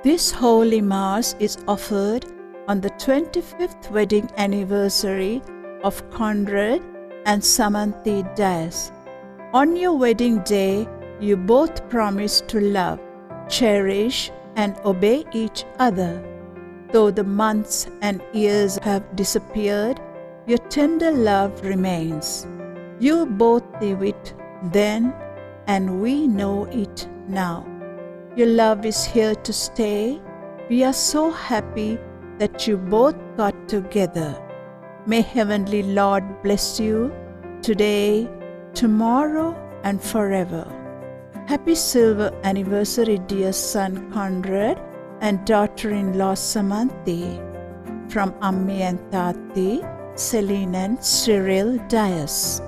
This Holy Mass is offered on the 25th wedding anniversary of Conrad and Samanthi Dias. On your wedding day, you both promise to love, cherish, and obey each other. Though the months and years have disappeared, your tender love remains. You both knew it then, and we know it now. Your love is here to stay. We are so happy that you both got together. May Heavenly Lord bless you today, tomorrow, and forever. Happy silver anniversary, dear son Conrad and daughter-in-law Samanthi. From Ammi and Tati, Celine and Cyril Dias.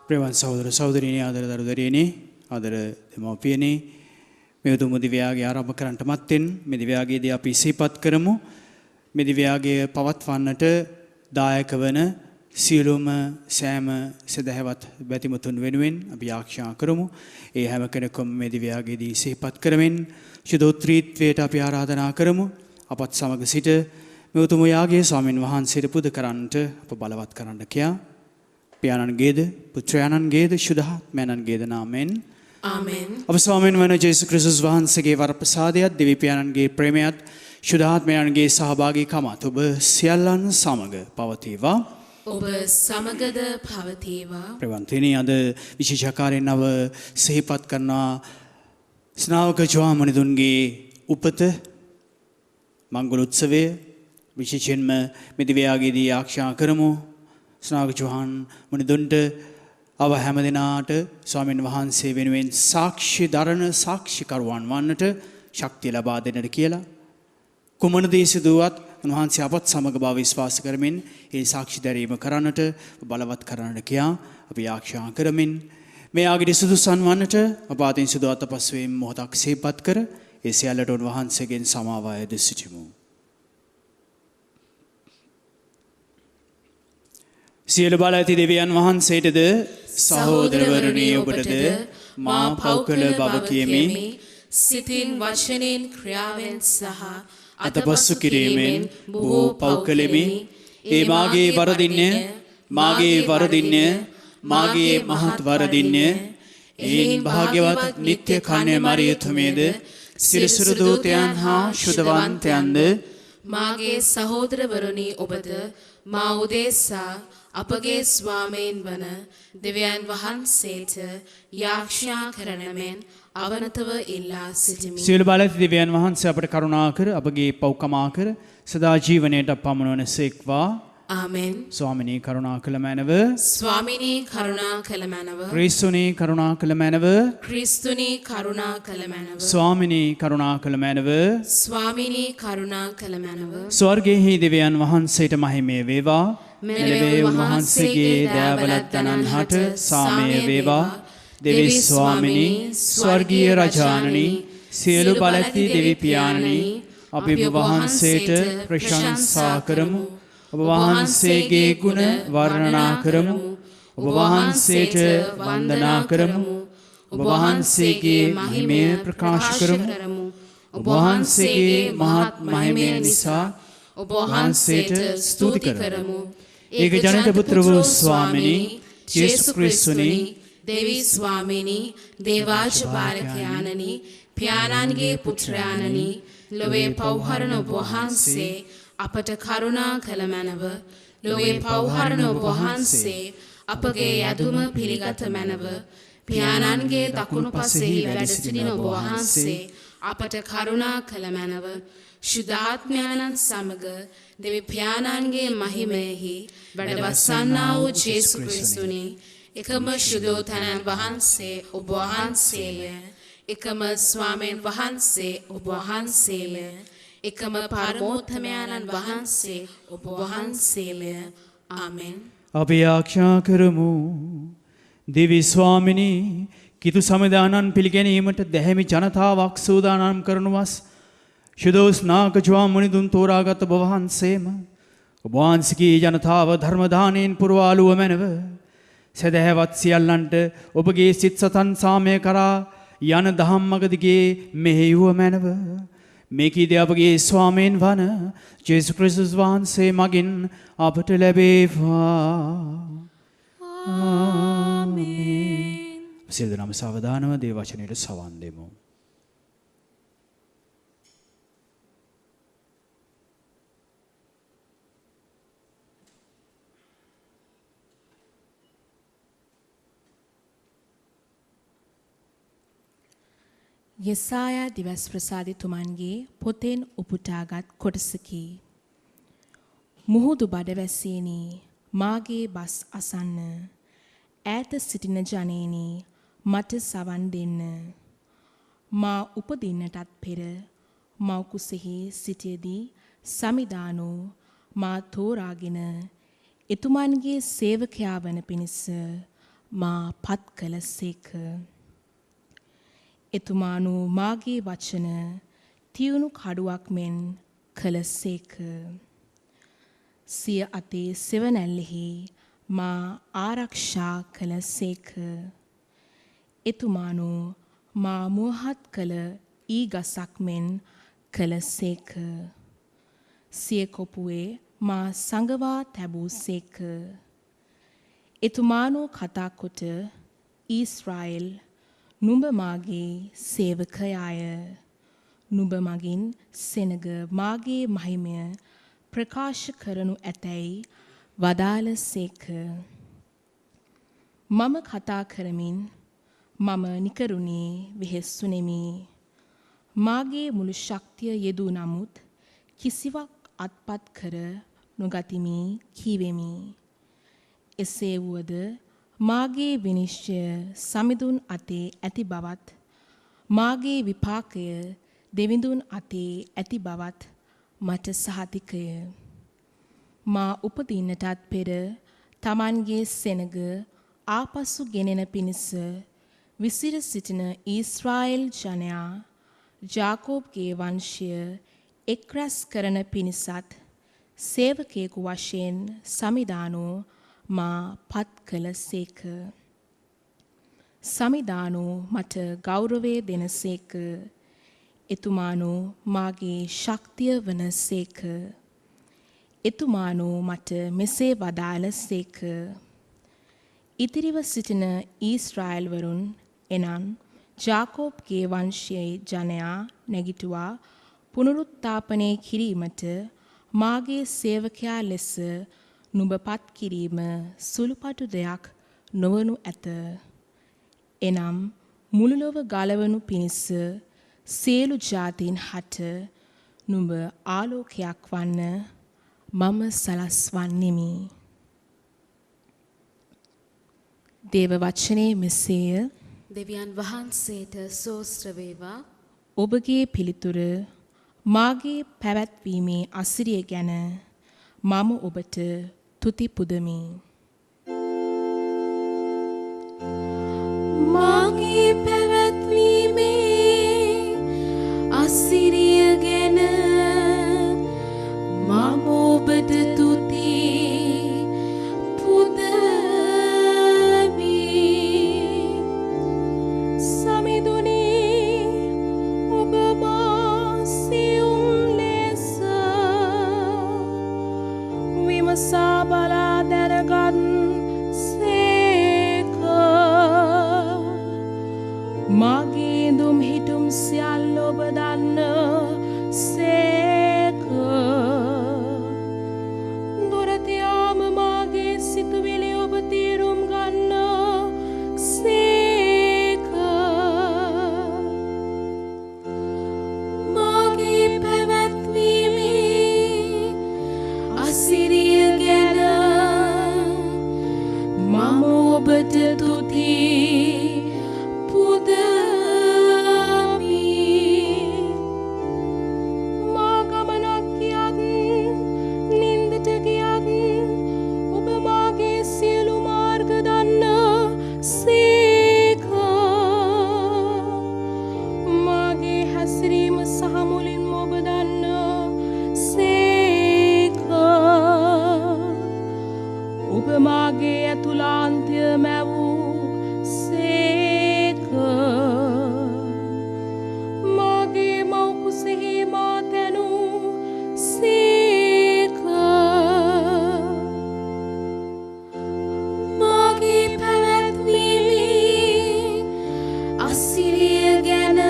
ප්‍රේමවත් සහෝදර සහෝදරියනි ආදර දරුදරියනි ආදර දෙමව්පියනි මේ උතුම් දිව්‍යයාගය ආරම්භ කරන්නට මත්තෙන් මේ දිව්‍යයාගයේදී අපි සිහිපත් කරමු මේ දිව්‍යයාගය පවත්වන්නට දායක වන සියලුම සෑම සදහැවත් බැතිමතුන් වෙනුවෙන් අපි ආරක්ෂා කරමු ඒ හැම කෙනෙකුම මේ දිව්‍යයාගයේදී සිහිපත් කරමින් ශුද්ධෝත්‍රීත්වයට අපි ආරාධනා කරමු අපත් සමග සිට මේ උතුම් යාගයේ ස්වාමින් වහන්සේට පුද කරන්නට අප බලවත් කරන්න කියා පියාණන්ගේද පුත්‍රයාණන්ගේද ශුද්ධාත්මයන්ගේද නාමයෙන් ආමෙන්. අප ස්වාමීන් වන ජේසුස් ක්‍රිස්තුස් වහන්සේගේ වරප්‍රසාදයත් දෙවි පියාණන්ගේ ප්‍රේමයත් ශුද්ධාත්මයන්ගේ සහභාගීකමත් ඔබ සියල්ලන් සමග පවතිවා. ඔබ සමගද පවතිවා. ප්‍රවන්තනි අද විශේෂාකාරයෙන් නව සිහිපත් කරනා ස්නාවක ජෝමනිදුන්ගේ උපත මංගල උත්සවය විශේෂයෙන්ම මේ දිව්‍යයාගයේදී ආරක්ෂා කරමු. ස්නාවක ජෝහන් මුනිදුන්ට අව හැම දිනාට ස්වාමීන් වහන්සේ වෙනුවෙන් සාක්ෂි දරන සාක්ෂිකරුවන් වන්නට ශක්තිය ලබා දෙන්නට කියලා කුමන දේ සිදුවත් උන්වහන්සේ අපත් සමග බව විශ්වාස කරමින් ඒ සාක්ෂි දැරීම කරන්නට බලවත් කරන්නට කියා අපි ආරක්ෂා කරමින් මේ ආගිරි සුදුසන් වන්නට අප අතින් සිදු අතපසුවීම් මොහොතක් සිහිපත් කර ඒ සියල්ලට උන්වහන්සේගෙන් සමාව අයද සිටිමු. සියලු බල ඇති දෙවියන් වහන්සේටද සහෝදරවරුනි ඔබටද මා පව් කළ බව කියමි. සිතින් වචනෙන් ක්‍රියාවෙන් සහ අතපසු කිරීමෙන් බොහෝ පව් කළෙමි. ඒ මාගේ වරදින්ය මාගේ වරදින්ය මාගේ මහත් වරදින්ය. එයින් භාග්‍යවත් නිත්‍ය කන්‍ය මරියතුමේද සිරිසුරු දූතයන් හා ශුද්ධවන්තයන්ද මාගේ සහෝදරවරුනි ඔබද මා උදෙසා අපගේ ස්වාමීන් වන දෙවියන් වහන්සේට යාඥා කරන මෙන් අවනතව ඉල්ලා සිටිමි. සියලු බලති දෙවියන් වහන්සේ අපට කරුණා කර අපගේ පව්කමා කර සදා ජීවනයට පමුණවන සේක්වා. ආමෙන්. ස්වාමිනී කරුණා කළ මැනව. ස්වාමිනී කරුණා කළ මැනව. ක්‍රිස්තුනී කරුණා කළ මැනව. ක්‍රිස්තුනී කරුණා කළ මැනව. ස්වාමිනී කරුණා කළ මැනව. ස්වාමිනී කරුණා කළ මැනව. ස්වර්ගයෙහි දෙවියන් වහන්සේට මහිමය වේවා. මෙලොවේ උන්වහන්සේගේ දයාබලත් අනන්හට සාමය වේවා. දෙවි ස්වාමිනී ස්වර්ගීය රජාණනි සියලු බලති දෙවි පියාණනි අපි ඔබ වහන්සේට ප්‍රශංසා කරමු. ඔබ වහන්සේගේ ගුණ වර්ණනා කරමු. ඔබ වහන්සේට වන්දනා කරමු. ඔබ වහන්සේගේ මහිමය ප්‍රකාශ කරමු. ඔබ වහන්සේගේ මහත් මහිමය නිසා ඔබ වහන්සේට ස්තුති කරමු. ඒක ජනිත පුත්‍ර වූ ස්වාමිනී යේසු ක්‍රිස්තුනි දේවී ස්වාමිනී දේවාජපාලකයාණනි පියාණන්ගේ පුත්‍රයාණනි ලොවේ පව්හරණ ඔබ වහන්සේ අපට කරුණා කළ මැනව. ලොවේ පව්හරණ ඔබ වහන්සේ අපගේ යදුම පිළිගත මැනව. පියාණන්ගේ දකුණු පසෙහි වැඩ සිටින ඔබ වහන්සේ අපට කරුණා කළ මැනව. ශුද්ධාත්මයන්න් සමග දෙවි පියාණන්ගේ මහිමයෙහි වැඩවසන්නා වූ යේසු ක්‍රිස්තුනි එකම ශුද්ධෝතනන් වහන්සේ ඔබ වහන්සේය. එකම ස්වාමීන් වහන්සේ ඔබ වහන්සේය. එකම පරමෝත්තමයන්න් වහන්සේ ඔබ වහන්සේය. ආමෙන්. අපි ආඥා කරමු. දෙවි ස්වාමිනී කිතු සමදානන් පිළිගැනීමට දැහැමි ජනතාවක් සූදානම් කරනුවස් ශුද්ධෝස් නාග ජ්වාමුනිදුන් තෝරාගත් ඔබ වහන්සේම ඔබ වහන්සේගේ ජනතාව ධර්ම දානයෙන් පුරවාලුව මැනව. සදහැවත් සියල්ලන්ට ඔබගේ සිත් සතන් සාමය කරා යන දහම් මඟ දිගේ මෙහෙයුව මැනව. මේකීද අපගේ ස්වාමීන් වන ජේසු ක්‍රිස්තුස් වහන්සේ මගින් අපට ලැබේවා. ආමේන්. සියලු දෙනාම සාවධානව දේව වචනයට සවන් දෙමු. යෙසායා දිවස් ප්‍රසාදිතුමන්ගේ පොතෙන් උපුටාගත් කොටසකි. මුහුදු බඩවැස්සේනි මාගේ බස් අසන්න. ඈත සිටින ජනේනි මට සවන් දෙන්න. මා උපදින්නටත් පෙර මව් කුසෙහි සිටියේදී සමිදානෝ මා තෝරාගෙන එතුමන්ගේ සේවකයා වන පිණිස මා පත් කළසේක. එතුමානු මාගේ වචන තියුණු කඩුවක් මෙන් කළසේක. සිය අතේ සෙවණැල්ලෙහි මා ආරක්ෂා කළසේක. එතුමානු මා මුවහත් කළ ඊ ගසක් මෙන් කළසේක. සිය කොපුවේ මා සඟවා තැබූසේක. එතුමානු කතා කොට ඊශ්‍රායෙල් නුඹ මාගේ සේවකයාය. නුඹ මගින් සෙනග මාගේ මහිමය ප්‍රකාශ කරනු ඇතැයි වදාළසේක. මම කතා කරමින් මම නිකරුණේ වෙහෙස්සුනෙමි. මාගේ මුළු ශක්තිය යෙදූ නමුත් කිසිවක් අත්පත් කර නොගතිමි කීවෙමි. එසේ වුවද මාගේ විනිශ්චය සමිඳුන් අතේ ඇති බවත් මාගේ විපාකය දෙවිඳුන් අතේ ඇති බවත් මට සහතිකය. මා උපදින්නටත් පෙර තමන්ගේ සෙනග ආපසු ගෙනෙන පිණිස විසිර සිටින ඊශ්‍රායෙල් ජනයා ජාකෝබ්ගේ වංශය එක්රැස් කරන පිණිසත් සේවකයෙකු වශයෙන් සමිදානෝ මා පත් කළසේක. සමිදානෝ මට ගෞරවය දෙනසේක. එතුමානෝ මාගේ ශක්තිය වනසේක. එතුමානෝ මට මෙසේ වදාළසේක. ඉතිරිව සිටින ඊශ්‍රායෙල් වරුන් එනම් ජාකෝබ්ගේ වංශයේ ජනයා නැගිටුවා පුනරුත්ථාපනය කිරීමට මාගේ සේවකයා ලෙස නුඹ පත් කිරීම සුළුපටු දෙයක් නොවනු ඇත. එනම් මුළු ලොව ගලවනු පිණිස සියලු ජාතීන් හට නුඹ ආලෝකයක් වන්න මම සලස්වන්නෙමි. දේව වචනේ මෙසේය. දෙවියන් වහන්සේට සෝස්ත්‍ර වේවා. ඔබගේ පිළිතුර මාගේ පැවැත්වීමේ අසිරිය ගැන මම ඔබට තුති පුදමි. මාගේ පැවැත්වීමේ අසිරිය ගැන මම ඔබට තුති පුදමි. සමිඳුනේ ඔබ මා සියුම් ලෙස විමසා බලා දැනගත් සේක. මාගේ දුම් හිටුම් සියල්ල ඔබ දන්න සේක. දොරතියාම මාගේ සිතුවිලි ඔබ තීරුම් ගන්න සේක. මාගේ පැවැත්වීමේ අසිරිය ගැන මම ඔබට තුති පුදමි. මා ගමනක් ගියත් නින්දට ගියත් ඔබ මාගේ සියලු මාර්ග දන්න සේක. මාගේ හැසිරීම සහ මුලින්ම ඔබ දන්න සේක. ඔබ මාගේ ඇතුළාන්තය මැවූ සේක. මාගේ මව් කුසෙහි මා තැනූ සේක. මාගේ පැවැත්වීමේ අසිරිය ගැන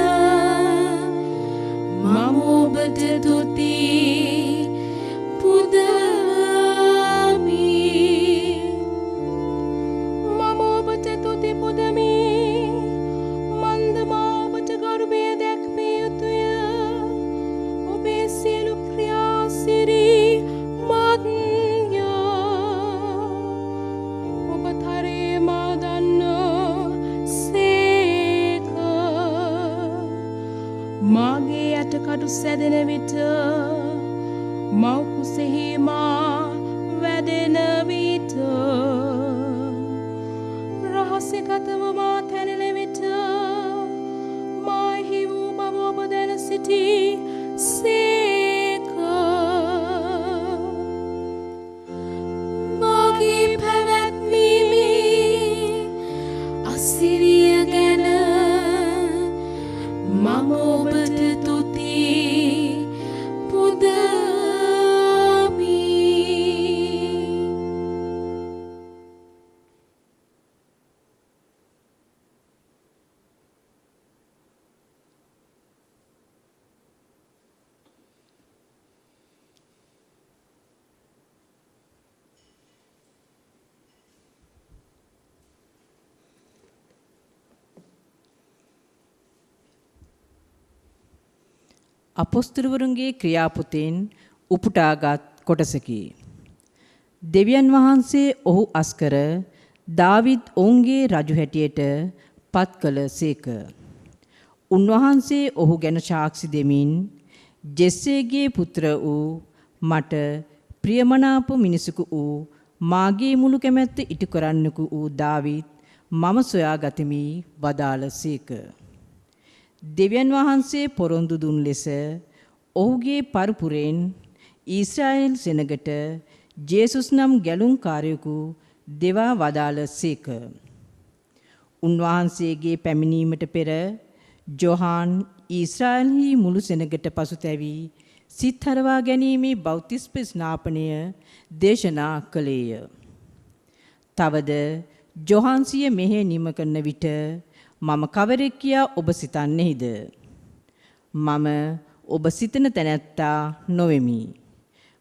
මම ඔබට තුති පුදමි. මම ඔබට තුති පුදමි. මන්ද මා ඔබට ගරුබය දැක්විය යුතුය. ඔබේ සියලු ක්‍රියා සිරිමත්ය. ඔබ තරයේ මා දන්න සේක. මාගේ ඇටකටු සැදෙන විට මව් කුසෙහි මා වැදෙන විට රහස්‍යගතව මා තැනෙන විට මාහි වූ බව ඔබ දැන සිටි සේක. මාගේ පැවැත්වීමේ අසිරිය ගැන මම ඔබට තුති පුදමි. අපොස්තලවරුන්ගේ ක්‍රියාපොතෙන් උපුටාගත් කොටසකි. දෙවියන් වහන්සේ ඔහු අස්කර දාවිද් ඔවුන්ගේ රජු හැටියට පත් කළ සේක. උන්වහන්සේ ඔහු ගැන සාක්ෂි දෙමින් ජෙස්සේගේ පුත්‍ර වූ මට ප්‍රියමනාප මිනිසෙකු වූ මාගේ මුළු කැමැත්ත ඉටු කරන්නෙකු වූ දාවිද් මම සොයා ගතිමි වදාළ සේක. දෙවියන් වහන්සේ පොරොන්දු දුන් ලෙස ඔහුගේ පරපුරෙන් ඊශ්‍රායෙල් සෙනගට ජේසුස් නම් ගැලුම්කාරයෙකු දෙවා වදාළ සේක. උන්වහන්සේගේ පැමිණීමට පෙර ජොහාන් ඊශ්‍රායෙල්හි මුළු සෙනගට පසුතැවී සිත් හරවා ගැනීමේ බෞතිස්ම ස්නාපනය දේශනා කළේය. තවද ජොහන්සිය මෙහෙ නිම කරන විට මම කවරෙක් කියා ඔබ සිතන්නේහිද? මම ඔබ සිතන තැනැත්තා නොවෙමි.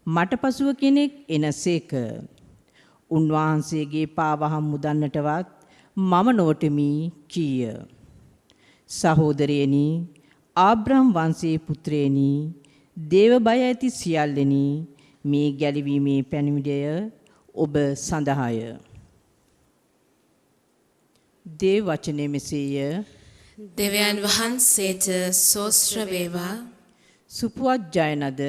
මට පසුව කෙනෙක් එනසේක. උන්වහන්සේගේ පාවහම් මුදන්නටවත් මම නොවටමි කීය. සහෝදරයනි, ආබ්‍රහම් වංශයේ පුත්‍රයනි, දේව බය ඇති සියල්ලනි, මේ ගැලවීමේ පැමිණිය ඔබ සඳහාය. දේව වචනේ මෙසේය. දෙවියන් වහන්සේට සෝස්ත්‍ර වේවා. සුපුවත් ජයනද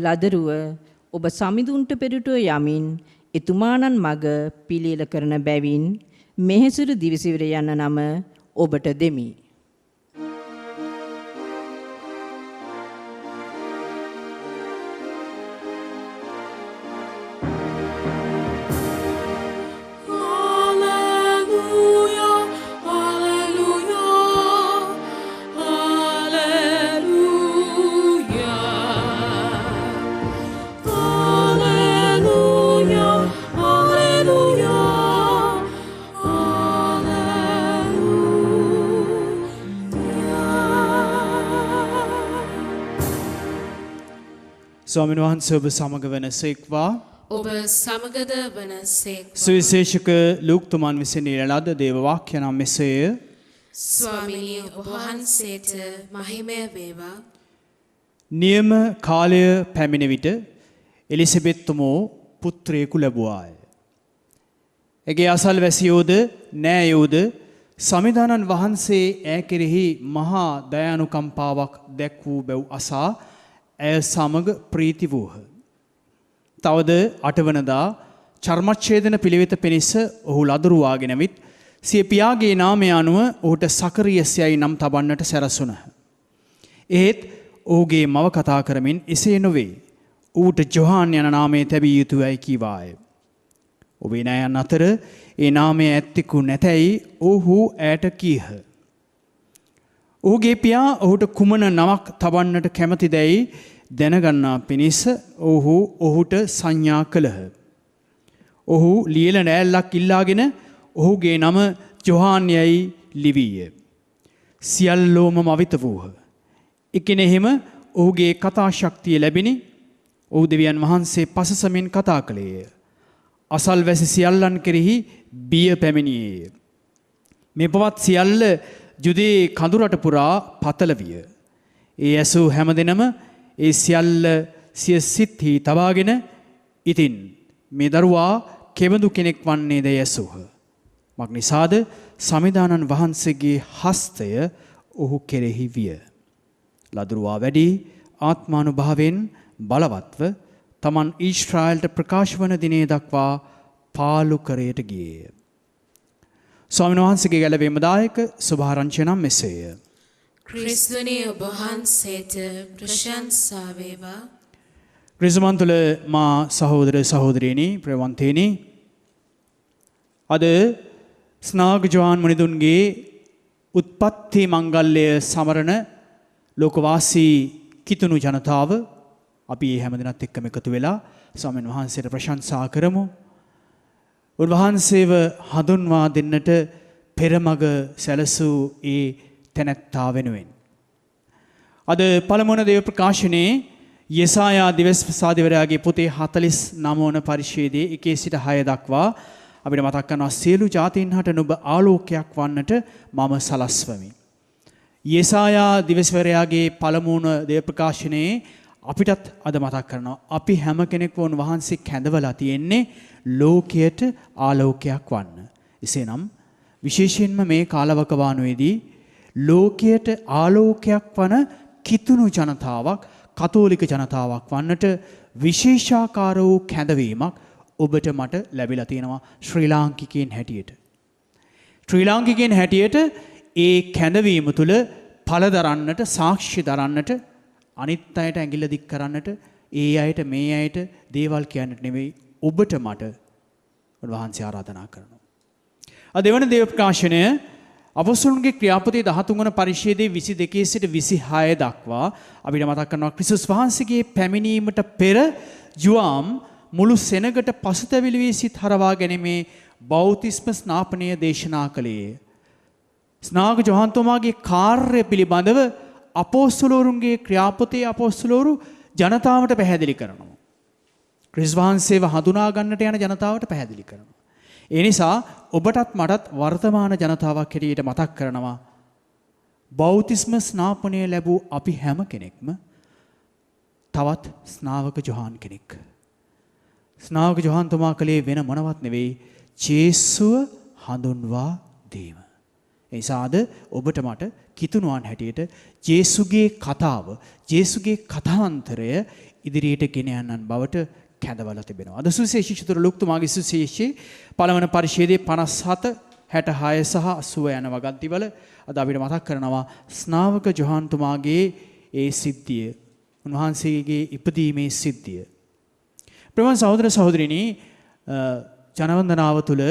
ලදරුව ඔබ සමිඳුන්ට පෙරටුව යමින් එතුමාණන් මග පිළියෙල කරන බැවින් මෙහෙසුරු දිවිසිවර යන නම ඔබට දෙමි. ස්වාමීන් වහන්සේ ඔබ සමග වනසේක්වා. ඔබ සමගද වනසේක්වා. සුවිශේෂක ලූක්තුමන් විසින් ඉරලද දේව වාක්‍ය නම් මෙසේය. ස්වාමිනී, ඔබ වහන්සේට මහිමය වේවා. නියම කාලය පැමිණ විට එලිසබෙත්තුමෝ පුත්‍රයෙකු ලැබුවාය. ඇගේ අසල්වැසියෝද නෑයෝද සමිදානන් වහන්සේ ඈ කෙරෙහි මහා දයානුකම්පාවක් දැක් වූ බැව් අසා ඇය සමග ප්‍රීති වූහ. තවද 8 වනදා චර්මච්ඡේදන පිළිවෙත පිණිස ඔහු ලදරුවාගෙන විත් සිය පියාගේ නාමය අනුව ඔහුට සකරියස්යයි නම් තබන්නට සැරසුණහ. එහෙත් ඔහුගේ මව කතා කරමින් එසේ නොවේ. ඌට ජොහාන් යන නාමය තැබිය යුතුයයි කීවාය. ඔබේ නයන් අතර ඒ නාමය ඇත්තෙකු නැතැයි ඔහු ඈට කීහ. ඔහුගේ පියා ඔහුට කුමන නමක් තබන්නට කැමතිදැයි දැනගන්නා පිණිස ඔහුට සංඥා කළහ. ඔහු ලියල නෑල්ලක් ඉල්ලාගෙන ඔහුගේ නම ජොහාන් යයි ලිවීය. සියල්ලෝම මවිත වූහ. එකිනෙහිම ඔහුගේ කතා ශක්තිය ලැබිණි. ඔහු දෙවියන් වහන්සේ පසසමින් කතා කළේය. අසල්වැසි සියල්ලන් කෙරෙහි බිය පැමිණියේය. මේ පවත් සියල්ල ජුදේ කඳුරට පුරා පතල විය. ඒ ඇසූ හැමදෙනම ඒ සියල්ල සිය සිත්හි තබාගෙන ඉතින් මේ දරුවා කෙබඳු කෙනෙක් වන්නේද යැසූහ. මක් නිසාද සමිදානන් වහන්සේගේ හස්තය ඔහු කෙරෙහි විය. ලදරුවා වැඩි ආත්මානුභාවයෙන් බලවත්ව තමන් ඊශ්‍රායල්ට ප්‍රකාශ වන දිනේ දක්වා පාලු කරයට ගියේය. ස්වාමීන් වහන්සේගේ ගැලවීම දායක සුභාරංචිය නම් මෙසේය. ක්‍රිස්තුනි, ඔබ වහන්සේට ප්‍රශංසා වේවා. ක්‍රිස්තුමන්තුල මා සහෝදර සහෝදරියනි ප්‍රවන්තේනි, අද ස්නාග ජෝහන් මුනිදුන්ගේ උත්පත්ති මංගල්‍ය සමරන ලෝකවාසී කිතුණු ජනතාව අපි මේ හැමදෙනාත් එක්කම එකතු වෙලා ස්වාමීන් වහන්සේට ප්‍රශංසා කරමු. උන්වහන්සේව හඳුන්වා දෙන්නට පෙරමග සැලසූ ඒ තැනැත්තා වෙනුවෙන්. අද පළමුවන දේව ප්‍රකාශනයේ යෙසායා දිවස්පසාදිවරයාගේ පොතේ 49 වන පරිච්ඡේදයේ 1 සිට 6 දක්වා අපිට මතක් කරනවා සියලු ජාතීන් හට නුඹ ආලෝකයක් වන්නට මම සලස්වමි. යෙසායා දිවස්වරයාගේ පළමුවන දේව ප්‍රකාශනයේ අපිටත් අද මතක් කරනවා අපි හැම කෙනෙක්ම වහන්සේ කැඳවලා තියෙන්නේ ලෝකයට ආලෝකයක් වන්න. එසේනම් විශේෂයෙන්ම මේ කාලවකවානුවේදී ලෝකයට ආලෝකයක් වන කිතුණු ජනතාවක්, කතෝලික ජනතාවක් වන්නට විශේෂාකාර වූ කැඳවීමක් ඔබට මට ලැබිලා තියෙනවා ශ්‍රී ලාංකිකයන් හැටියට. ශ්‍රී ලාංකිකයන් හැටියට ඒ කැඳවීම තුළ ඵල දරන්නට, සාක්ෂි දරන්නට, අනිත් අයට ඇඟිල්ල දික් කරන්නට, ඒ අයට මේ අයට දේවල් කියන්නට නෙවෙයි ඔබට මට උන්වහන්සේ ආරාධනා කරනවා. දෙවන දේව ප්‍රකාශනය අපොස්තලුන්ගේ ක්‍රියාපොතේ 13 වන පරිච්ඡේදයේ 22 සිට 26 දක්වා අපිට මතක් කරනවා ක්‍රිස්තුස් වහන්සේගේ පැමිණීමට පෙර ජුවාම් මුළු සෙනගට පසුතැවිලි වී සිත් හරවා ගැනීමේ බෞතිස්ම ස්නාපනය දේශනා කළේ. ස්නාග ජොහන්තුමාගේ කාර්ය පිළිබඳව අපොස්තලවරුන්ගේ ක්‍රියාපොතේ අපොස්තලවරු ජනතාවට පැහැදිලි කරනවා. ක්‍රිස්තුස් වහන්සේව හඳුනා ගන්නට යන ජනතාවට පැහැදිලි කරනවා. ඒ නිසා ඔබටත් මටත් වර්තමාන ජනතාවක් හැටියට මතක් කරනවා බෞතිස්ම ස්නාපනය ලැබූ අපි හැම කෙනෙක්ම තවත් ස්නාවක ජොහාන් කෙනෙක්. ස්නාවක ජොහන්තුමා කලේ වෙන මොනවත් නෙවෙයි ජේසුව හඳුන්වා දීම. ඒ නිසාද ඔබට මට කිතුණුවන් හැටියට ජේසුගේ කතාව, ජේසුගේ කථාන්තරය ඉදිරියට ගෙන යන්නන් බවට කැඳවලා තිබෙනවා. අද සුවිශේෂීතර ලුක්තුමාගේ සුවිශේෂී පළවන පරිච්ඡේදයේ 57, 66 සහ 80 යන වගන්තිවල අද අපිට මතක් කරනවා ස්නාවක ජොහන්තුමාගේ ඒ සිද්ධිය, උන්වහන්සේගේ ඉපදීමේ සිද්ධිය. ප්‍රේමවත් සහෝදර සහෝදරිනි, ජනවන්දනාව තුළ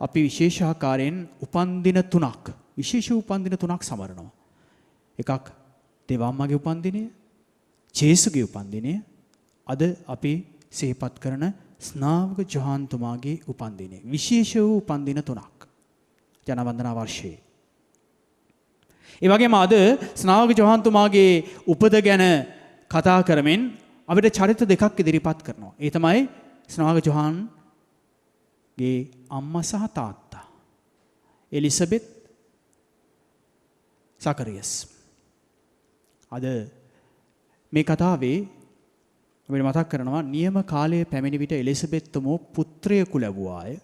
අපි විශේෂාකාරයෙන් උපන්දින 3ක්, විශේෂ උපන්දින 3ක් සමරනවා. එකක් දෙවම්මගේ උපන්දිනය, ජේසුගේ උපන්දිනය, අද අපි සිහිපත් කරන ස්නාවක ජොහන්තුමාගේ උපන්දිනය. විශේෂ වූ උපන්දින 3ක් ජනවන්දනා වර්ෂයේ. ඒ වගේම අද ස්නාවක ජොහන්තුමාගේ උපත ගැන කතා කරමින් අපිට චරිත දෙකක් ඉදිරිපත් කරනවා. ඒ තමයි ස්නාවක ජොහන්ගේ අම්මා සහ තාත්තා, එලිසබෙත්, සකරියස්. අද මේ කතාවේ අපිට මතක් කරනවා නියම කාලයේ පැමිණි විට එලිසබෙත් තුමෝ පුත්‍රයෙකු ලැබුවාය.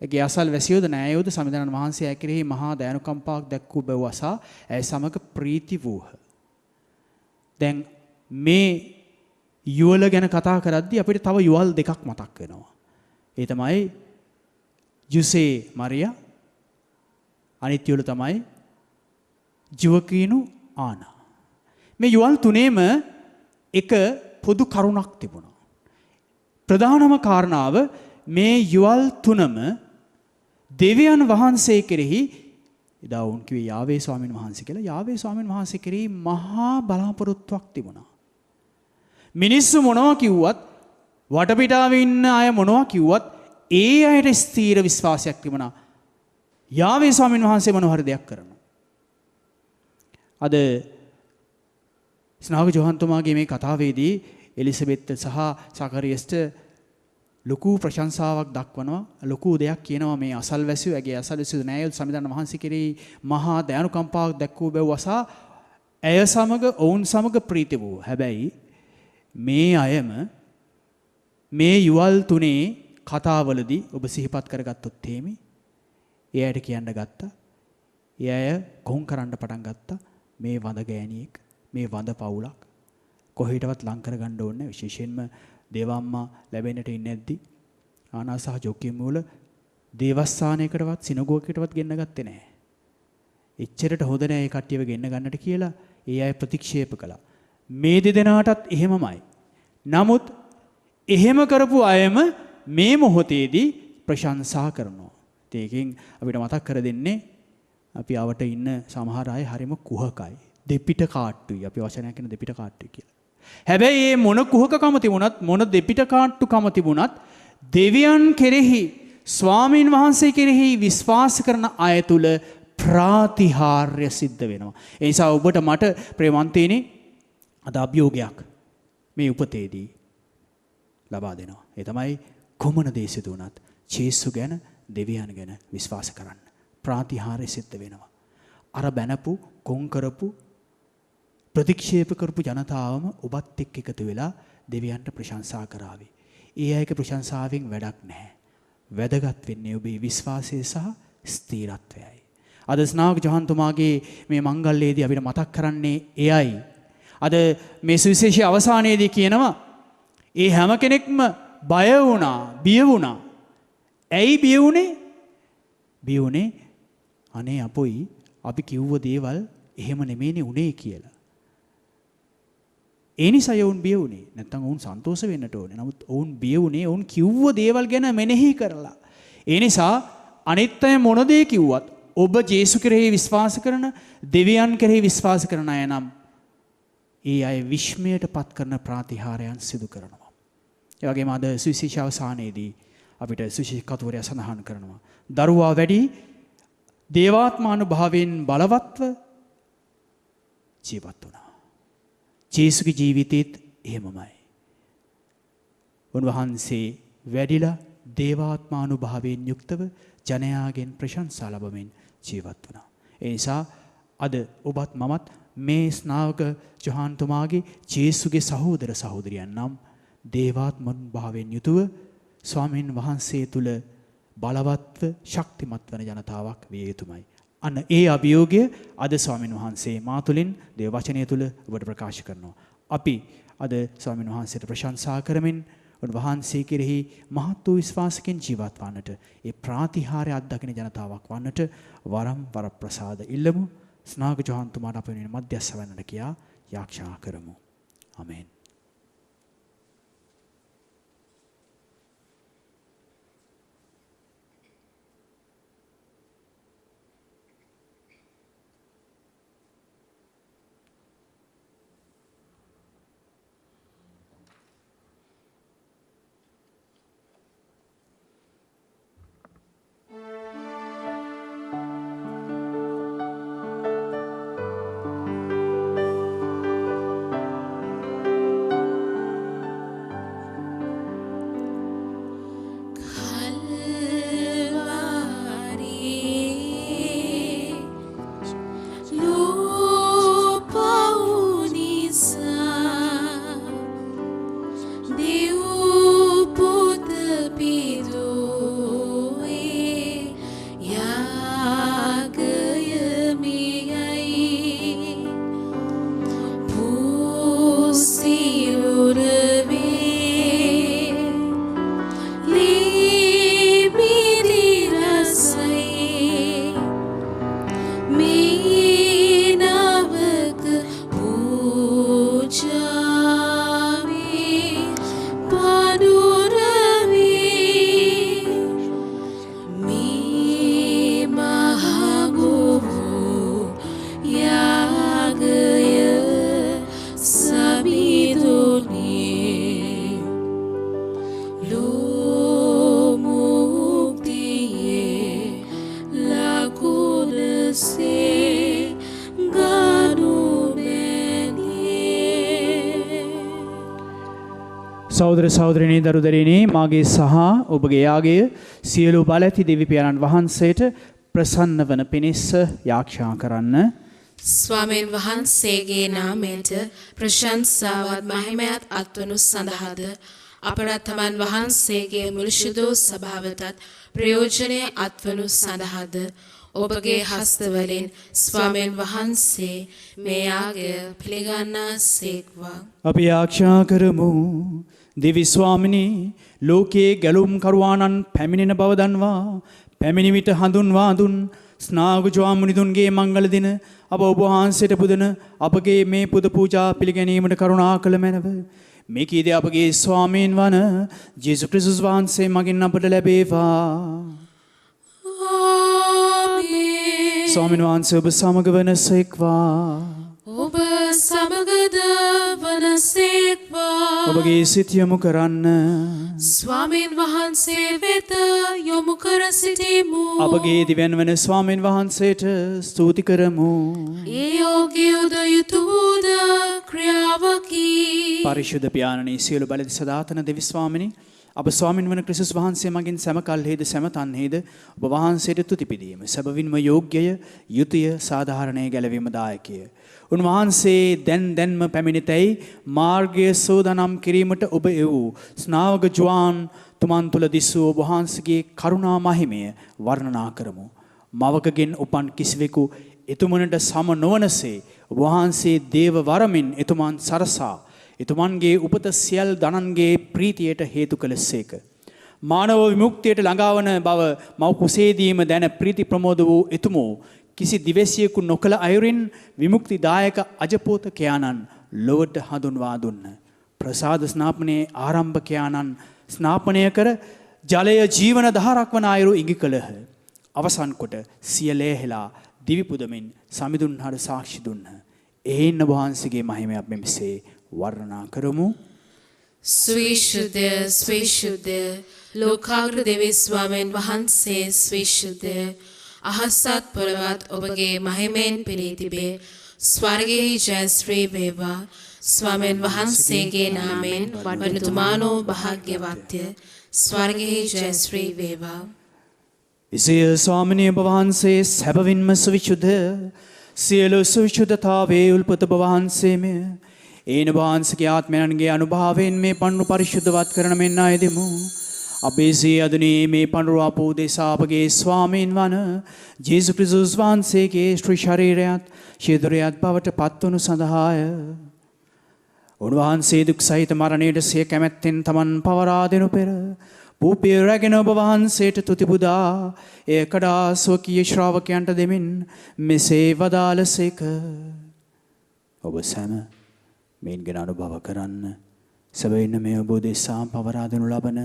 එගේ අසල් වැසියෝද නෑයෝද සමිඳුරන් වහන්සේ ඇය කෙරෙහි මහා දයානුකම්පාවක් දැක්වූ බව අසා ඇය සමග ප්‍රීති වූහ. දැන් මේ යුවල ගැන කතා කරද්දී අපිට තව යුවල් දෙකක් මතක් වෙනවා. ඒ තමයි යුසේ මරියා, අනිත් යුවල තමයි ජුවකීනු ආනා. මේ යුවල් තුනේම එක පොදු කරුණක් තිබුණා. ප්‍රධානම කාරණාව මේ යුවල් තුනම දෙවියන් වහන්සේ කෙරෙහි, එදා වුන් කිව්වේ යාවේ ස්වාමීන් වහන්සේ කියලා, යාවේ ස්වාමීන් වහන්සේ කෙරෙහි මහා බලාපොරොත්තුවක් තිබුණා. මිනිස්සු මොනවා කිව්වත්, වටපිටාවේ ඉන්න අය මොනවා කිව්වත් ඒ අයට ස්ථීර විශ්වාසයක් තිබුණා. යාවේ ස්වාමීන් වහන්සේ මොන හරි දෙයක් කරනවා. අද ස්නාවක ජොහන්තුමාගේ මේ කතාවේදී එලිසබෙත් සහ සකරියස්ට ලොකු ප්‍රශංසාවක් දක්වනවා. ලොකු දෙයක් කියනවා මේ අසල්වැසියෝ, ඇගේ අසල්වැසියෝ නෑයෝ සමිඳුරන් වහන්සේ කෙරෙහි මහා දයානුකම්පාවක් දැක්වූ බව වසා ඇය සමග ඔවුන් සමග ප්‍රීති වූ. හැබැයි මේ අයම මේ යුවල් තුනේ කතාවලදී ඔබ සිහිපත් කරගත්තොත් තේමි, ඒ අයට කියන්න ගත්තා, ඒ අය කොහොන් කරන්න පටන් ගත්තා මේ වඳ ගෑණියෙක්, මේ වඳ පවුලක් කොහෙටවත් ලං කරගන්න ඕනේ. විශේෂයෙන්ම දේවම්මා ලැබෙන්නට ඉන්නේ නැද්දි ආනා සහ ජොකිම් වල දේවස්ථානයකටවත් සිනගෝගයකටවත් ගෙන්න ගත්තේ නැහැ. එච්චරට හොඳ නැහැ ඒ කට්ටියව ගෙන්න ගන්නට කියලා ඒ අය ප්‍රතික්ෂේප කළා. මේ දෙදෙනාටත් එහෙමමයි. නමුත් එහෙම කරපු අයම මේ මොහොතේදී ප්‍රශංසා කරනවා. ඒකෙන් අපිට මතක් කර දෙන්නේ අපි අවට ඉන්න සමහර අය හරිම කුහකයි. දෙපිට කාට්ටුයි. අපි වචනයක් කියන දෙපිට කාට්ටුයි කියලා. හැබැයි මේ මොන කුහකකම තිබුණත්, මොන දෙපිට කාට්ටුකම තිබුණත් දෙවියන් කෙරෙහි, ස්වාමීන් වහන්සේ කෙරෙහි විශ්වාස කරන අය තුල ප්‍රාතිහාර්ය සිද්ධ වෙනවා. ඒ නිසා ඔබට මට ප්‍රේමන්තේනේ අද අභියෝගයක් මේ උපතේදී ලබා දෙනවා. ඒ තමයි කොමන දේ සිදු වුණත් ජේසු ගැන, දෙවියන් ගැන විශ්වාස කරන්න. ප්‍රාතිහාර්ය සිද්ධ වෙනවා. අර බැනපු, කොන් කරපු, ප්‍රතික්ෂේප කරපු ජනතාවම ඔබත් එක්ක එකතු වෙලා දෙවියන්ට ප්‍රශංසා කරાવી. ඒ අයගේ ප්‍රශංසාවෙන් වැඩක් නැහැ. වැදගත් වෙන්නේ ඔබේ විශ්වාසය සහ ස්ථීරත්වයයි. අද ස්නාවක ජොහන්තුමාගේ මේ මංගල්‍යයේදී අපිට මතක් කරන්නේ එයයි. අද මේ සුවිශේෂී අවසානයේදී කියනවා ඒ හැම කෙනෙක්ම බය වුණා, බිය වුණා. ඇයි බිය වුණේ? බිය වුණේ අනේ අපොයි අපි කිව්ව දේවල් එහෙම නෙමෙයිනේ උනේ කියලා. ඒ නිසා වුන් බිය වුණේ. නැත්තම් වුන් සන්තෝෂ වෙන්නට ඕනේ. නමුත් වුන් බිය වුණේ වුන් කිව්ව දේවල් ගැන මෙනෙහි කරලා. ඒ නිසා අනිත් අය මොන දේ කිව්වත් ඔබ ජේසු කෙරෙහි විශ්වාස කරන, දෙවියන් කෙරෙහි විශ්වාස කරන අය නම් ඒ අය විශ්මයට පත් කරන ප්‍රාතිහාරයන් සිදු කරනවා. ඒ වගේම අද සුවිශේෂ අවසානයේදී අපිට සුවිශේෂ කතුවරයා සඳහන් කරනවා. දරුවා වැඩි දේවාත්මානුභාවයෙන් බලවත්ව ජීවත් වුණා. ජේසුගේ ජීවිතේත් එහෙමමයි. උන්වහන්සේ වැඩිලා දේවාත්මානුභාවයෙන් යුක්තව ජනයාගෙන් ප්‍රශංසා ලබමින් ජීවත් වුණා. ඒ නිසා අද ඔබත් මමත් මේ ස්නාවක ජොහාන්තුමාගේ ජේසුගේ සහෝදර සහෝදරියන් නම් දේවාත්මානුභාවයෙන් යුතුව ස්වාමීන් වහන්සේ තුල බලවත්ව ශක්තිමත් වන ජනතාවක් විය යුතුමයි. අන්න ඒ අභියෝගය අද ස්වාමීන් වහන්සේ මා තුළින් දේව වචනය තුල ඔබට ප්‍රකාශ කරනවා. අපි අද ස්වාමීන් වහන්සේට ප්‍රශංසා කරමින් උන්වහන්සේ කෙරෙහි මහත් වූ විශ්වාසකින් ජීවත් වන්නට, ඒ ප්‍රාතිහාර්ය අත්දකින ජනතාවක් වන්නට වරම් වර ප්‍රසාද ඉල්ලමු. ස්නාග ජොහන්තුමාට අප වෙනුවෙන් මධ්‍යස්ථ වන්නට කියා යාඥා කරමු. ආමේන්. සහෝදර සහෝදරිනී දරුදරිනී මාගේ සහ ඔබගේ යාගය සියලු බල ඇති දෙවි පියාණන් වහන්සේට ප්‍රසන්න වන පිණිස යාඥා කරන්න. ස්වාමීන් වහන්සේගේ නාමයට ප්‍රශංසාවත් මහිමයත් අත්වනු සඳහාද අපරත් තමන් වහන්සේගේ මුළුසුදු සභාවටත් ප්‍රයෝජනය අත්වනු සඳහාද ඔබගේ හස්තවලින් ස්වාමීන් වහන්සේ මේ යාගය පිළිගන්නාසේක්වා. අපි යාඥා කරමු. දෙවි ස්වාමිනී ලෝකයේ ගැලුම් කරුවාණන් පැමිණෙන බව දන්වා පැමිණි විට හඳුන්වා දුන් ස්නාග ජෝමුනිදුන්ගේ මංගල දින අප ඔබ වහන්සේට පුදන අපගේ මේ පුද පූජා පිළිගැනීමට කරුණා කළ මැනව. මේ කීදේ අපගේ ස්වාමීන් වන ජේසුස් ක්‍රිස්තුස් වහන්සේ මගින් අපට ලැබේවා. ආමේන්. ස්වාමීන් වහන්සේ ඔබ සමග වනසේක්වා. ඔබ සමගද වනසේක්වා. ඔබගේ සිත යොමු කරන්න. ස්වාමීන් වහන්සේ වෙත යොමු කර සිටිමු. අපගේ දිව්‍යන් වන ස්වාමීන් වහන්සේට ස්තුති කරමු. ඒ යෝග්‍යද යුතුයද ක්‍රියාවකි. පරිශුද්ධ පියාණනි සියලු බලදි සදාතන දෙවි ස්වාමිනී අප ස්වාමින් වන ක්‍රිස්තුස් වහන්සේ මගින් සෑම කල්හිද සෑම තන්හිද ඔබ වහන්සේට තුති පිදීම සැබවින්ම යෝග්‍යය යුතුය සාධාරණය ගැලවීම දායකය. උන්වහන්සේ දැන්ම පැමිණිතැයි මාර්ගය සෝදානම් කිරීමට ඔබ එවූ ස්නාවක ජුවාන් තුමන් තුළ දිස්සූ ඔබ වහන්සේගේ කරුණා මහිමය වර්ණනා කරමු. මවකගෙන් උපන් කිසිවෙකු එතුමනට සම නොවනසේ ඔබ වහන්සේ දේව වරමින් එතුමන් සරසා එතුමන්ගේ උපත සියල් දනන්ගේ ප්‍රීතියට හේතු කළසේක. මානව විමුක්තියට ළඟාවන බව මව් කුසේදීම දැන ප්‍රීති ප්‍රමෝද වූ එතුමෝ කිසි දිවැසියෙකු නොකළ අයුරින් විමුක්තිදායක අජපෝතකයාණන් ලොවට හඳුන්වා දුන්න. ප්‍රසාද ස්නාපනයේ ආරම්භකයාණන් ස්නාපනය කර ජලය ජීවන දහරක් වන අයුරු ඉඟි කළහ. අවසන් කොට සියලේ හෙලා දිවිපුදමින් සමිඳුන් හර සාක්ෂි දුන්න. එහෙන් ඔබ වහන්සේගේ මහිමයක් මෙසේ වර්ණනා කරමු. ස්විශුද්ධ ස්විශුද්ධ ලෝකාග්‍ර දෙවි ස්වාමීන් වහන්සේ ස්විශුද්ධ අහසත් පොළවත් ඔබගේ මහිමෙන් පිරී තිබේ. ස්වර්ගයේ ජයශ්‍රී වේවා. ස්වාමීන් වහන්සේගේ නාමයෙන් වඩනතුමානෝ භාග්‍යවත්ය. ස්වර්ගයේ ජයශ්‍රී වේවා. එසේ ස්වාමිනී ඔබ වහන්සේ සැබවින්ම සවිශුද්ධ සියලු සවිශුද්ධතාවේ උල්පත ඔබ වහන්සේමය. ඒන වහන්සේගේ ආත්මයන්ගේ අනුභවයෙන් මේ පණ්ඩු පරිශුද්ධවත් කරන මෙන්න ආයදෙමු. අපේ සිය අදුනේ මේ පණ්ඩු ආපෝ දේශාපගේ ස්වාමීන් වන ජේසු ක්‍රිස්තුස් වහන්සේගේ ශ්‍රී ශරීරයත් ශීදරයත් බවට පත්වනු සඳහාය. උන්වහන්සේ දුක් සහිත මරණයට සිය කැමැත්තෙන් තමන් පවරා දෙනු පෙර පූපිය රැගෙන ඔබ වහන්සේට තුති පුදා එය කඩා ස්වකීය ශ්‍රාවකයන්ට දෙමින් මෙසේ වදාළසේක. ඔබ සැම මේන් ගැන අනුභව කරන්න. සැබවින්ම මේ ඔබ දෙසා පවරා දෙනු ලබන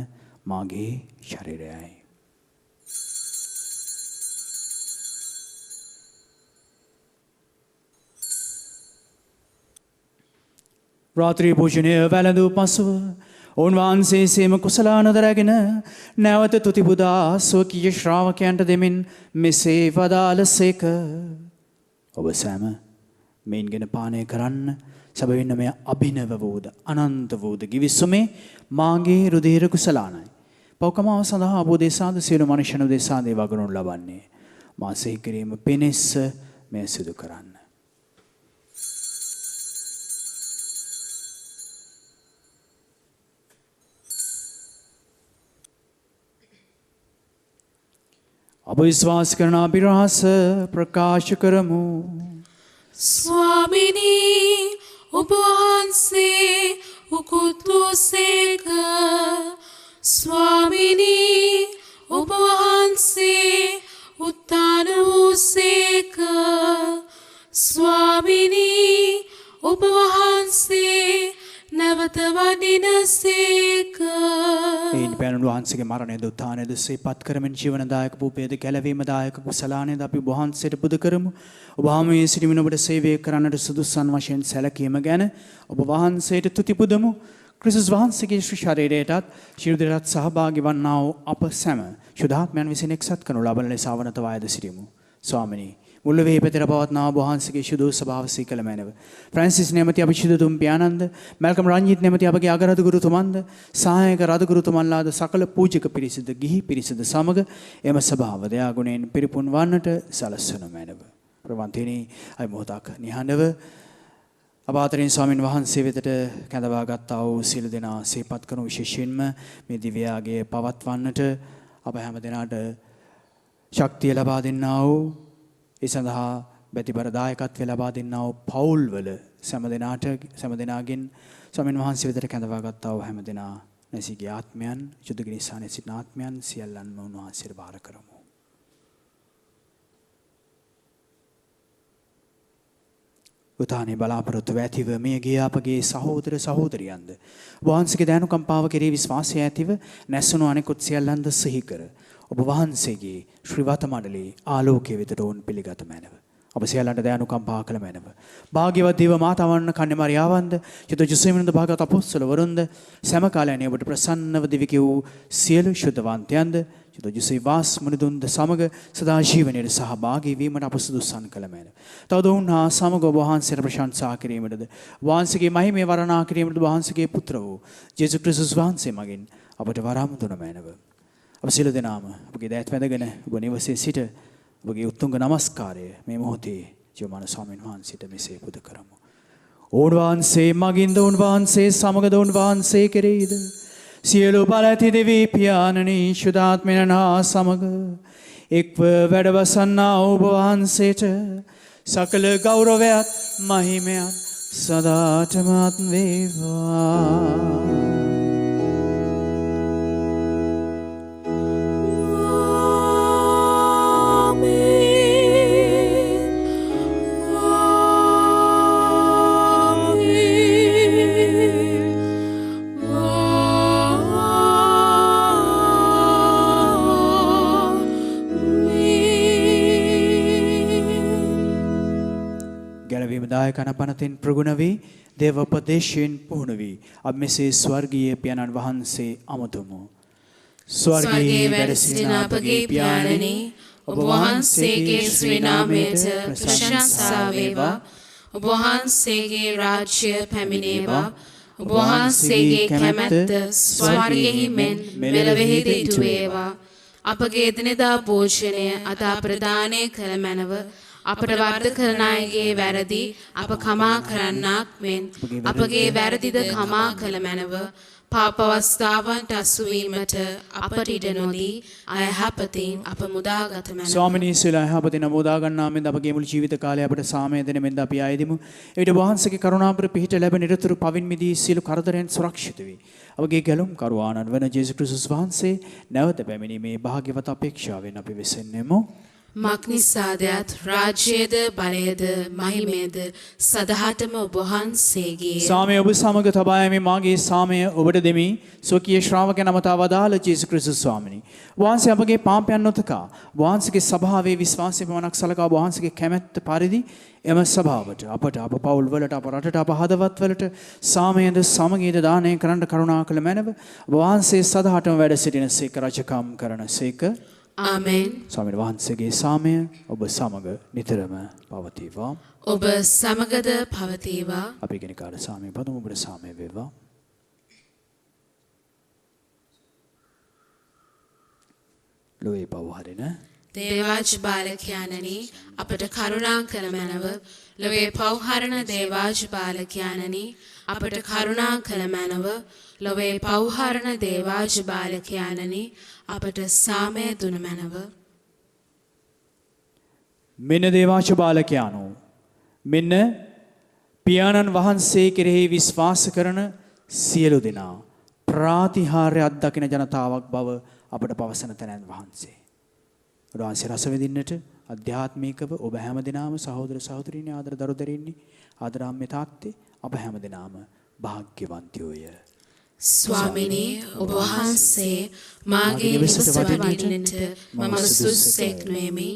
මාගේ ශරීරයයි. රාත්‍රී භෝජනය වැළඳූ පසුව උන්වහන්සේ සේම කුසලානදරගෙන නැවත තුති පුදා ස්වකීය ශ්‍රාවකයන්ට දෙමින් මෙසේ වදාළසේක. ඔබ සැම මේන් ගැන පානය කරන්න. සැබවින්ම මෙය අභිනව වූද අනන්ත වූද ගිවිසුමේ මාගේ රුධිර කුසලානයි. පවකමාව සඳහා ඔබ දෙසාද සියලු මනුෂ්‍යයන් දෙසා දේවා ගනු ලබන්නේ. මා සිහි කිරීම පිණිස මෙය සිදු කරන්න. අප විශ්වාස කරන අභිරහස ප්‍රකාශ කරමු. ස්වාමිනී ඔබ වහන්සේ උකුත් වූසේක. ස්වාමිනී ඔබ වහන්සේ උත්ථාන වූසේක. ස්වාමිනී ඔබ වහන්සේ නැවත වඩිනසේක. එයින් පැනුණු වහන්සේගේ මරණයද උත්ථානයද සිහිපත් කරමින් ජීවනදායක භූපයද ගැලවීමදායක කුසලානයද අපි ඔබ වහන්සේට පුද කරමු. ඔබ හමුවේ සිටිමින් ඔබට සේවය කරන්නට සුදුසුන් වශයෙන් සැලකීම ගැන ඔබ වහන්සේට තුති පුදමු. ක්‍රිස්තුස් වහන්සේගේ ශ්‍රී ශරීරයටත් ශිරුදයටත් සහභාගී වන්නා වූ අප සැම ශුද්ධාත්මයන් විසින් එක්සත් කරනු ලබන ලෙස අවනත වායද සිටිමු. ස්වාමිනී මුල්ල වේ පෙතර පවත්නා ඔබ වහන්සේගේ ශුද්ධ ස්වභාව සීකල මැනව. ෆ්‍රැන්සිස් නැමැති අපි ශුද්ධ තුම් පියාණන්ද මල්කම් රංජිත් නැමැති අපගේ අගරදු ගුරුතුමන්ද සහායක රදු ගුරුතුමන්ලාද සකල පූජක පිරිසද ගිහි පිරිසද සමග එම ස්වභාව දයා ගුණයෙන් පිරිපුන් වන්නට සලස්වනු මැනව. ප්‍රවන්තිනී අයි මොහොතක් නිහඬව අපාතරින් ස්වාමින් වහන්සේ වෙතට කැඳවා ගත්තා වූ සියලු දෙනා සිහිපත් කරන විශේෂයෙන්ම මේ දිව්‍යාගයේ පවත්වන්නට අප හැම දෙනාට ශක්තිය ලබා දෙන්නා වූ ඒ සඳහා බැතිබර දායකත්වය ලබා දෙන්නා වූ පවුල්වල සෑම දෙනාගෙන් ස්වාමින් වහන්සේ වෙතට කැඳවා ගත්තා වූ හැම දෙනා නැසීගේ ආත්මයන් යුදගිනිසානේ සිටින ආත්මයන් සියල්ලන්ම උන්වහන්සේට බාර කරමු. උතානේ බලාපොරොත්තු ඇතිව මේ ගිය අපගේ සහෝදර සහෝදරියන්ද වහන්සේගේ දයනුකම්පාව කෙරෙහි විශ්වාසය ඇතිව නැසුණු අනෙකුත් සියල්ලන්ද සිහි කර ඔබ වහන්සේගේ ශ්‍රීවත මණ්ඩලයේ ආලෝකයේ වෙතට ඔවුන් පිළිගත මැනව. ඔබ සියල්ලන්ට දයනුකම්පා කළ මැනව. භාග්‍යවත් දේව මාතාවන්න කන්නේ මරියාවන්ද චිත ජොසෙමින්ද භාගවත් අපොස්තල වරුන්ද සෑම කාලයනේ ඔබට ප්‍රසන්නව දිවි කියූ සියලු ශුද්ධවන්තයන්ද චිත ජොසේ වාස් මුනිදුන්ද සමග සදා ජීවනයේ සහභාගී වීමට අප සුදුසන් කළ මැනව. තවද ඔවුන් හා සමග ඔබ වහන්සේට ප්‍රශංසා කිරීමටද වහන්සේගේ මහිමේ වර්ණනා කිරීමටද වහන්සේගේ පුත්‍ර වූ ජේසුස් ක්‍රිස්තුස් වහන්සේ මගින් අපට වරම් දුන මැනව. අප සියලු දෙනාම ඔබගේ දෑත් වැඳගෙන ඔබ නිවසේ සිට ඔබගේ උත්තුංග නමස්කාරය මේ මොහොතේ ජීවමාන ස්වාමීන් වහන්සේට මෙසේ පුද කරමු. උන්වහන්සේ මගින්ද උන්වහන්සේ සමගද උන්වහන්සේ කෙරෙහිද සියලු බල ඇති දෙවි පියාණනි ශුද්ධාත්මයන් හා සමග එක්ව වැඩවසන්නා ඔබ වහන්සේට සකල ගෞරවයත් මහිමයත් සදාටමත් වේවා. කනපනතින් ප්‍රගුණ වී දේව උපදේශයෙන් පුහුණු වී අප මෙසේ ස්වර්ගීය පියාණන් වහන්සේ අමතුමු. ස්වර්ගයේ වැඩ සිටින අපගේ පියාණනි, ඔබ වහන්සේගේ ශ්‍රී නාමයට ප්‍රශංසා වේවා. ඔබ වහන්සේගේ රාජ්‍ය පැමිණේවා. ඔබ වහන්සේගේ කැමැත්ත ස්වර්ගයෙහි මෙන් මෙලොවෙහිද ඉටු වේවා. අපගේ එදිනෙදා භෝජනය අද ප්‍රදානය කළ මැනව අපට වරද කරන අයගේ වැරදි අප කමා කරන්නාක් මෙන් අපගේ වැරදිද කමා කළ මැනව. පාප අවස්ථාවන්ට අසුවීමට අපට ඉඩ නොදී අයහපතින් අප මුදාගත මැනව. ස්වාමිනී සියලු අයහපතින් මුදා ගන්නා මෙන්ද අපගේ මුළු ජීවිත කාලය අපට සාමය දෙන මෙන්ද අපි ආයෙදිමු. එවිට වහන්සේගේ කරුණාපර පිහිට ලැබ නිරතුරු පවින් මිදී සියලු කරදරයන් සුරක්ෂිත වේ. අපගේ ගැලුම් කරුවාණන් වන ජේසුස් ක්‍රිස්තුස් වහන්සේ නැවත පැමිණීමේ භාග්‍යවත් අපේක්ෂාවෙන් අපි වෙසෙන්නෙමු. මක්නිසාදයත් රාජ්‍යයද බලයද මහිමයද සදහටම ඔබ වහන්සේගේ. සාමය ඔබ සමග තබා යමි. මාගේ සාමය ඔබට දෙමි. ස්වකීය ශ්‍රාවකයන් අමතා වදාළ ජේසුස් ක්‍රිස්තුස් ස්වාමිනී. වහන්සේ අපගේ පාපයන් නොතකා වහන්සේගේ සභාවේ විශ්වාසය පමණක් සලකා වහන්සේගේ කැමැත්ත පරිදි එම සභාවට අපට අප පවුල් වලට අප රටට අප හදවත් වලට සාමයද සමගියද දානය කරන්න කරුණා කළ මැනව. වහන්සේ සදහටම වැඩ සිටින සේක රජකම් කරන සේක. ආමෙන්. ස්වාමීන් වහන්සේගේ සාමය ඔබ සමග නිතරම පවතිවා. ඔබ සමගද පවතිවා. අපි කෙනෙකුට සාමය පදමු. ඔබට සාමය වේවා. ලෝයේ පවහරින දේවාජ් බාලකයාණනි අපට කරුණා කළ මැනව. ලොවේ පවහරණ දේවාජ් බාලකයාණනි අපට කරුණා කළ මැනව. ලොවේ පවහරණ දේවාජ් බාලකයාණනි අපට සාමය දුන මැනව. මෙන්න දේවාච බාලකයාණෝ, මෙන්න පියාණන් වහන්සේ කෙරෙහි විශ්වාස කරන සියලු දෙනා ප්‍රාතිහාර්ය අත්දකින ජනතාවක් බව අපට පවසන තැනැන් වහන්සේ. උන්වහන්සේ රස විඳින්නට අධ්‍යාත්මිකව ඔබ හැම දිනම සහෝදර සහෝදරියනි, ආදර දරුදරියනි, ආදරාම්‍ය තාත්තේ අප හැම දිනම භාග්‍යවන්තයෝය. ස්වාමිනී, ඔබ වහන්සේ මාගේ නිවසට වඩින්නට මම සුදුස්සෙක් නොෙමි.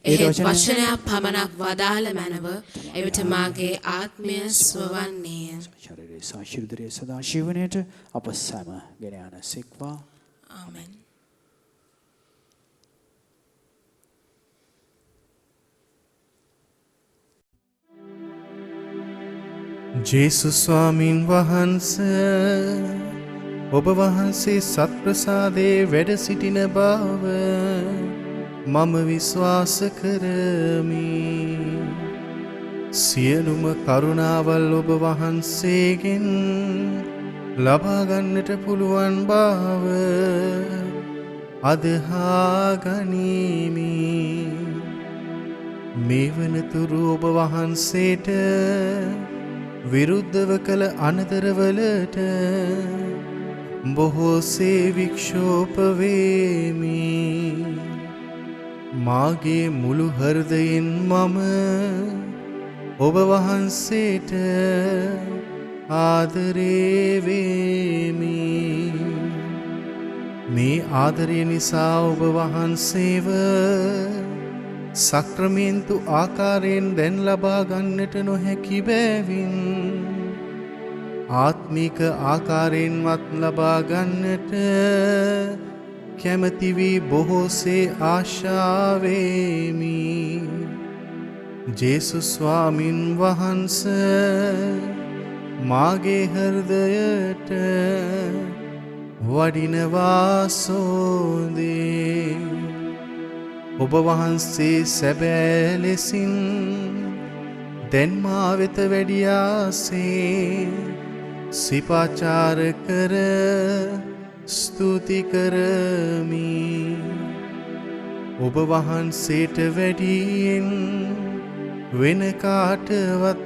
එහෙත් වචනයක් පමණක් වදාළ මැනව. එවිට මාගේ ආත්මය ස්වවන්නේය. ශරීරයේ සාශිර්දරයේ සදා ජීවනයේට අප සැම ගෙන යන සෙක්වා. ආමෙන්. ජේසුස් ස්වාමින් වහන්සේ, ඔබ වහන්සේ සත්ප්‍රසාදේ වැඩ සිටින බව මම විශ්වාස කරමි. සියලුම කරුණාවල් ඔබ වහන්සේගෙන් ලබා ගන්නට පුළුවන් බව අදහා ගනිමි. මේ වනතුරු ඔබ වහන්සේට විරුද්ධව කළ අනතරවලට බොහෝසේ වික්ෂෝප වේමි. මාගේ මුළු හෘදයෙන් මම ඔබ වහන්සේට ආදරේ වේමි. මේ ආදරය නිසා ඔබ වහන්සේව සක්‍රමේන්තු ආකාරයෙන් දැන් ලබා ගන්නට නොහැකි බැවින් ආත්මික ආකාරයෙන්වත් ලබා ගන්නට කැමැති වී බොහෝසේ ආශාවෙමි. ජේසුස් ස්වාමින් වහන්සේ මාගේ හෘදයට වඩිනවා සෝදේ. ඔබ වහන්සේ සැබෑ ලෙසින් දැන් මා වෙත වැඩියාසේ සිපාචාර කර ස්තුති කරමි. ඔබ වහන්සේට වැඩියෙන් වෙන කාටවත්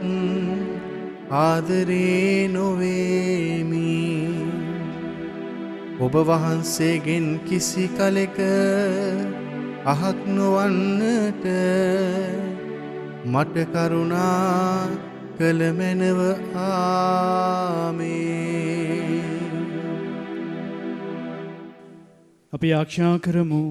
ආදරේ නොවේමි. ඔබ වහන්සේගෙන් කිසි කලෙක අහක් නොවන්නට මට කරුණා කළ මැනව. ආමේන්. අපි ආරක්ෂා කරමු.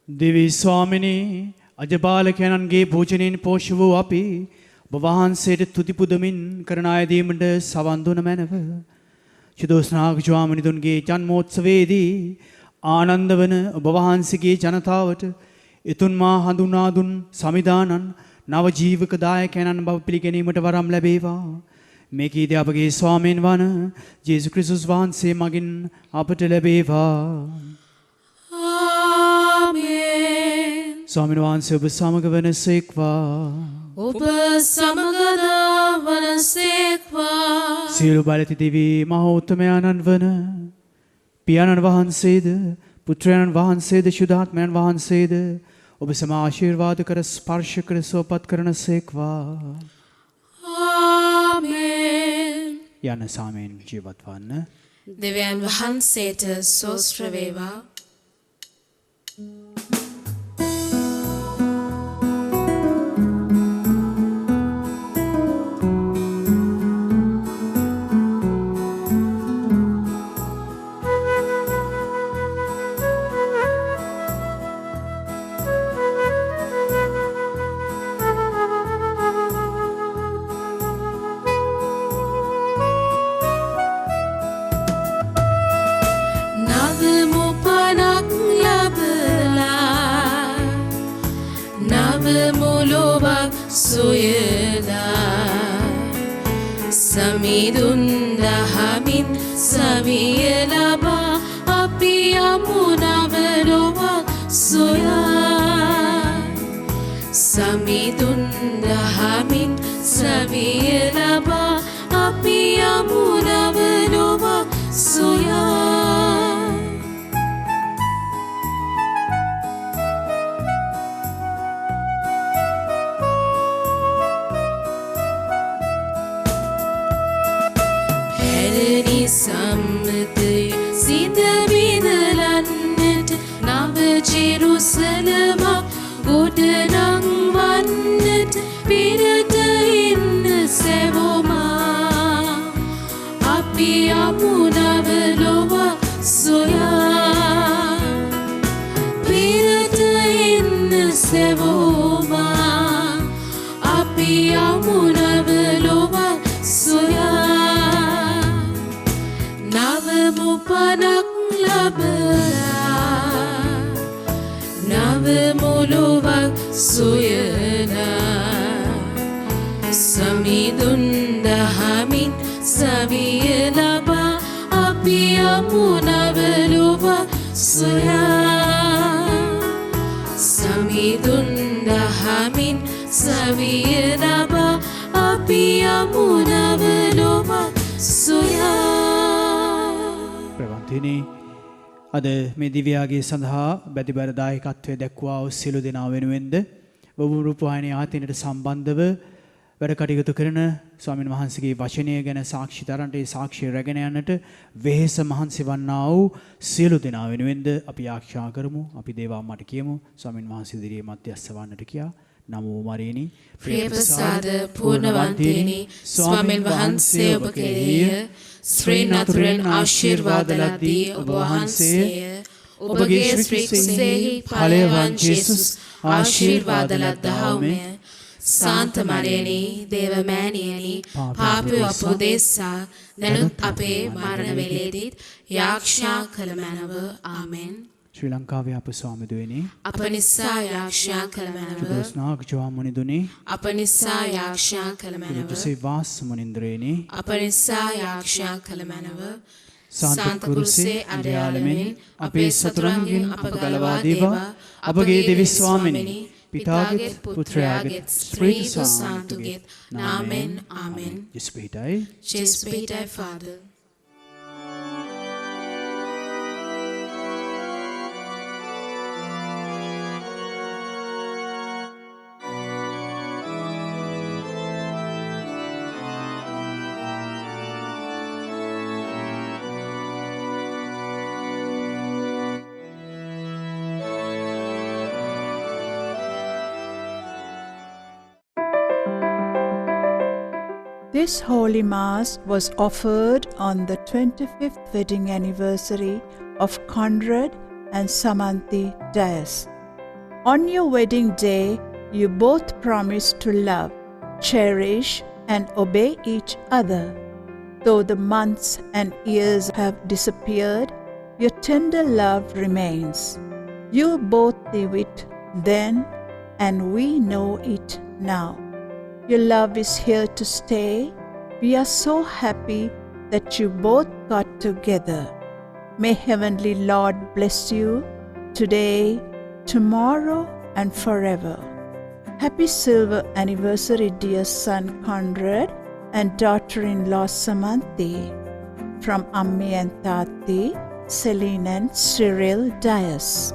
දෙවි ස්වාමිනේ අජපාලකයන්ගේ භෝජනයෙන් පෝෂ්‍ය වූ අපි ඔබ වහන්සේට තුති පුදමින් කරන ආයදීමට සවන් දුන මැනව. චුදෝස්නාග ස්වාමිනිදුන්ගේ ජන්මෝත්සවයේදී ආනන්ද වන ඔබ වහන්සේගේ ජනතාවට එතුන්මා හඳුනා දුන් සමිදානන් නව ජීවක දායකයන්න් බව පිළිගැනීමට වරම් ලැබේවා. මේ කීදී අපගේ ස්වාමීන් වන ජේසුස් ක්‍රිස්තුස් වහන්සේ මගින් අපට ලැබේවා. ආමේන්. ස්වාමීන් වහන්සේ ඔබ සමග වනසේක්වා. ඔබ සමගද වනසේක්වා. සියලු බලති දෙවි මහෝත්තමයන්න් වන පියාණන් වහන්සේද පුත්‍රයන් වහන්සේද ශුද්ධාත්මයන් වහන්සේද ඔබ සම ආශිර්වාද කර ස්පර්ශ කර සුවපත් කරන සේක්වා. ආමේන්. යන සාමයෙන් ජීවත් වන්න. දෙවියන් වහන්සේට සෝස්ත්‍ර වේවා. සමිඳුන් දහමින් සවිය ලබා අපි යමු නව ලොවක් සොයා. සමිඳුන් දහමින් සවිය ලබා අපි යමු නව ලොවක් සොයා. සම්මතය සිත විඳලන්නට නව ජෙරුසලමක් ගොඩනංවන්නට පිරට ඉන්න සැවොමා. අපි යමු නව ලොවක් සොයා. පිරට ඉන්න සැවොමා. අපි යමු නව ලොවක් සොයා. නවමුපනක් ලබලා නවමුලොවක් සොයලා. සමිඳුන් දහමින් සවිය ලබා අපි යමු නව ලොවක් සොයා. සමිඳුන් දහමින් සවිය ලබා අපි යමු නව ලොවක් සොයා. ප්‍රවන්තිනි අද මේ දිව්‍යාගේ සඳහා බැතිබර දායකත්වය දැක්වා වූ සියලු දෙනා වෙනුවෙන්ද බොහෝ රූපවාහිනී ආයතනයට සම්බන්ධව වැඩ කටයුතු කරන ස්වාමීන් වහන්සේගේ වචනය ගැන සාක්ෂි දරන්නට ඒ සාක්ෂිය රැගෙන යන්නට වෙහෙස මහන්සි වන්නා වූ සියලු දෙනා වෙනුවෙන්ද අපි ආශා කරමු. අපි දේවාම්මට කියමු ස්වාමීන් වහන්සේ ඉදිරියේ මැදිස්ස වන්නට කියා. නමෝ මරේනි ප්‍රේමසාද පූර්ණවන්තිනි ස්වාමීන් වහන්සේ ඔබ කෙරෙහිය ශ්‍රී නතුරෙන් ආශිර්වාද ලදී ඔබ වහන්සේය. ඔබගේ ශ්‍රී කුසෙහි ඵලයන් ජේසුස් ආශිර්වාද ලද්දාහුමය. සාන්ත මරියනි දේව මෑණියනි පාපය අපෝදෙස්සා දැනුත් අපේ මරණ වේලේදීත් යාක්ෂා කළ මැනව. ආමෙන්. ශ්‍රී ලංකාවේ අප ස්වාමිදුවනි අප නිසා යාක්ෂා කළ මැනව. චුදස්නාග ජවාමුනිදුනි අප නිසා යාක්ෂා කළ මැනව. සේවාස් මුනින්ද්‍රේනි අප නිසා යාක්ෂා කළ මැනව. සාන්ත කුරුසේ අඩයාලමින් අපේ සතුරන්ගෙන් අප ගලවා දේවා. අපගේ දෙවි ස්වාමිනි පිතාගෙත් පුත්‍රයාගෙත් ස්ත්‍රීට සාන්තුගෙත් නාමෙන්. ආමෙන්. ජෙස්පීටයි ජෙස්පීටයි father. This Holy Mass was offered on the 25th wedding anniversary of Conrad and Samantha Dias. On your wedding day, you both promised to love, cherish, and obey each other. Though the months and years have disappeared, your tender love remains. You both knew it then, and we know it now. Your love is here to stay. We are so happy that you both got together. May Heavenly Lord bless you today, tomorrow, and forever. Happy silver anniversary, dear son Conrad and daughter-in-law Samantha. From Ammi and Tati, Celine and Cyril Dias.